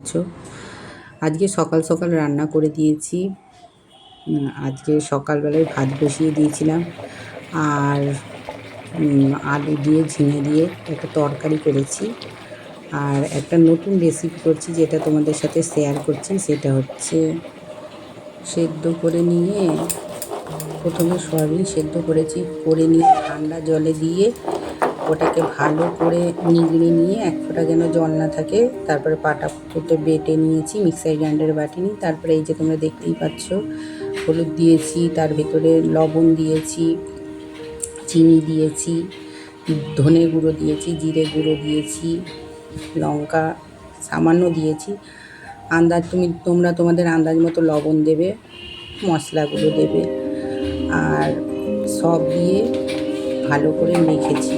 আছো। আজকে সকাল সকাল রান্না করে দিয়েছি। আজকে সকালবেলায় ভাত বসিয়ে দিয়েছিলাম আর আলু দিয়ে ঝিঙে দিয়ে একটা তরকারি করেছি। আর একটা নতুন রেসিপি করছি যেটা তোমাদের সাথে শেয়ার করছি, সেটা হচ্ছে সেদ্ধ করে নিয়ে প্রথমে সয়াবিন সেদ্ধ করে নিয়ে ঠান্ডা জলে দিয়ে ওটাকে ভালো করে নিগড়ে নিয়ে এক ফোঁটা যেন জল না থাকে, তারপরে পাটা ফুটে বেটে নিয়েছি, মিক্সার গ্রাইন্ডারে বাটিনি। তারপরে এই যে তোমরা দেখতেই পাচ্ছ হলুদ দিয়েছি, তার ভেতরে লবণ দিয়েছি, চিনি দিয়েছি, ধনে গুঁড়ো দিয়েছি, জিরে গুঁড়ো দিয়েছি, লঙ্কা সামান্য দিয়েছি। তোমরা তোমাদের আন্দাজ মতো লবণ দেবে, মশলাগুলো দেবে, আর সব দিয়ে ভালো করে মেখেছি।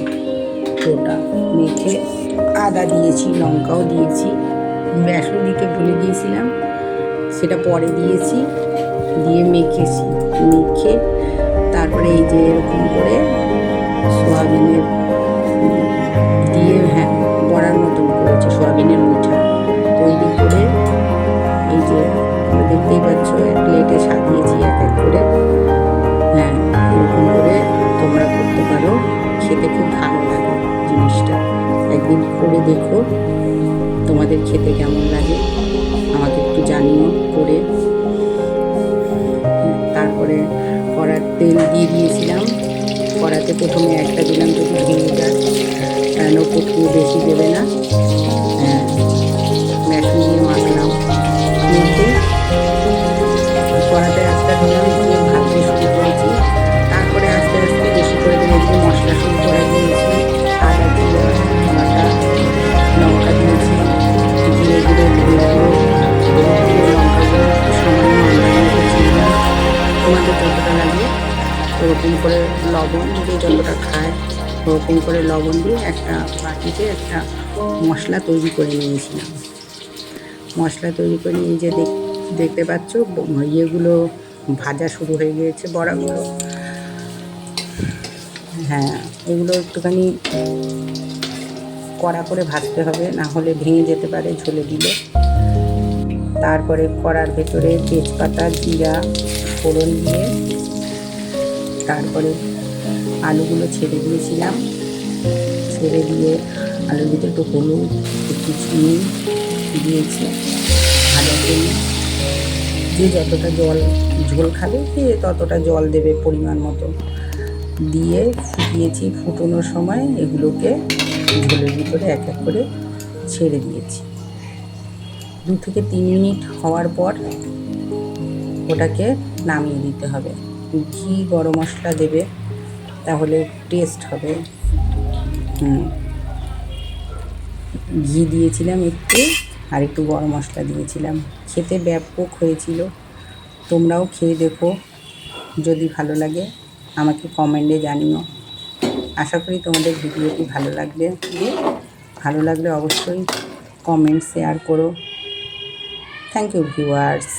ওটা মেখে আদা দিয়েছি, লঙ্কাও দিয়েছি, বেসন দিতে ভুলে গিয়েছিলাম, সেটা পরে দিয়েছি, দিয়ে মেখেছি। মেখে তারপরে এই যে এরকম করে সয়াবিনের দিয়ে বড়ার মতন করেছি, সয়াবিনের মুঠা তৈরি করে এই যে দেখতেই পাচ্ছ প্লেটে সাজিয়েছি এক এক করে। এরকম করে তোমরা করতে পারো, খেতে খুব ভালো লাগে জিনিসটা। একদিন করে দেখো তোমাদের খেতে কেমন লাগে, আমাকে একটু জানিও করে। তারপরে কড়ার তেল দিয়ে দিয়েছিলাম, কড়াতে প্রথমে একটা দিলাম যদি ভেঙে যায়, কেন প্রথমে বেশি দেবে না। বেসন দিয়ে মাখলাম, মেখে কড়াতে একটা দিলাম, দিয়ে ভাজতে শুরু করেছি। তারপরে আস্তে আস্তে বেশি করে দিয়েছি, মশলা শুরু করে দিয়েছি, আদা জিরা বাটা, লঙ্কা দিয়েছি, জিরে গুঁড়ো, ধনে গুঁড়ো, লঙ্কা গুঁড়ো, সামান্য আন্দাজ মতো চিনি, তোমাদের যতটা লাগে ওরকম করে লবণ, যে যতটা খায় ওরকম করে লবণ দিয়ে একটা বাটিতে একটা মশলা তৈরি করে নিয়েছিলাম। মশলা তৈরি করে নিয়ে যে দেখতে পাচ্ছ ইয়েগুলো ভাজা শুরু হয়ে গিয়েছে, বড়াগুলো। এগুলো একটুখানি কড়া করে ভাজতে হবে, না হলে ভেঙে যেতে পারে ঝোলে দিলে। তারপরে কড়ার ভেতরে তেজপাতা জিরা ফোড়ন দিয়ে তারপরে আলুগুলো ছেড়ে দিয়েছিলাম, ছেড়ে দিয়ে আলুর ভিতরে একটু হলুদ, একটু চিনি দিয়েছি ভাজার জন্য। যে যতটা ঝোল খাবে সে ততটা জল দেবে পরিমাণ মতো, দিয়ে ফুটিয়েছি। ফুটানোর সময় এগুলোকে ঝোলের ভিতরে এক এক করে ছেড়ে দিয়েছি। 2 থেকে 3 মিনিট হওয়ার পর ওটাকে নামিয়ে দিতে হবে। ঘি গরম মশলা দেবে, তাহলে টেস্ট হবে। ঘি দিয়েছিলাম একটু, আর একটু গরম মশলা দিয়েছিলাম। খেতে ব্যাপক হয়েছিল, তোমরাও খেয়ে দেখো, যদি ভালো লাগে আমাকে কমেন্টে জানিও। আশা করি তোমাদের ভিডিওটি ভালো লাগবে। ভালো লাগলে অবশ্যই কমেন্ট শেয়ার করো। Thank you viewers.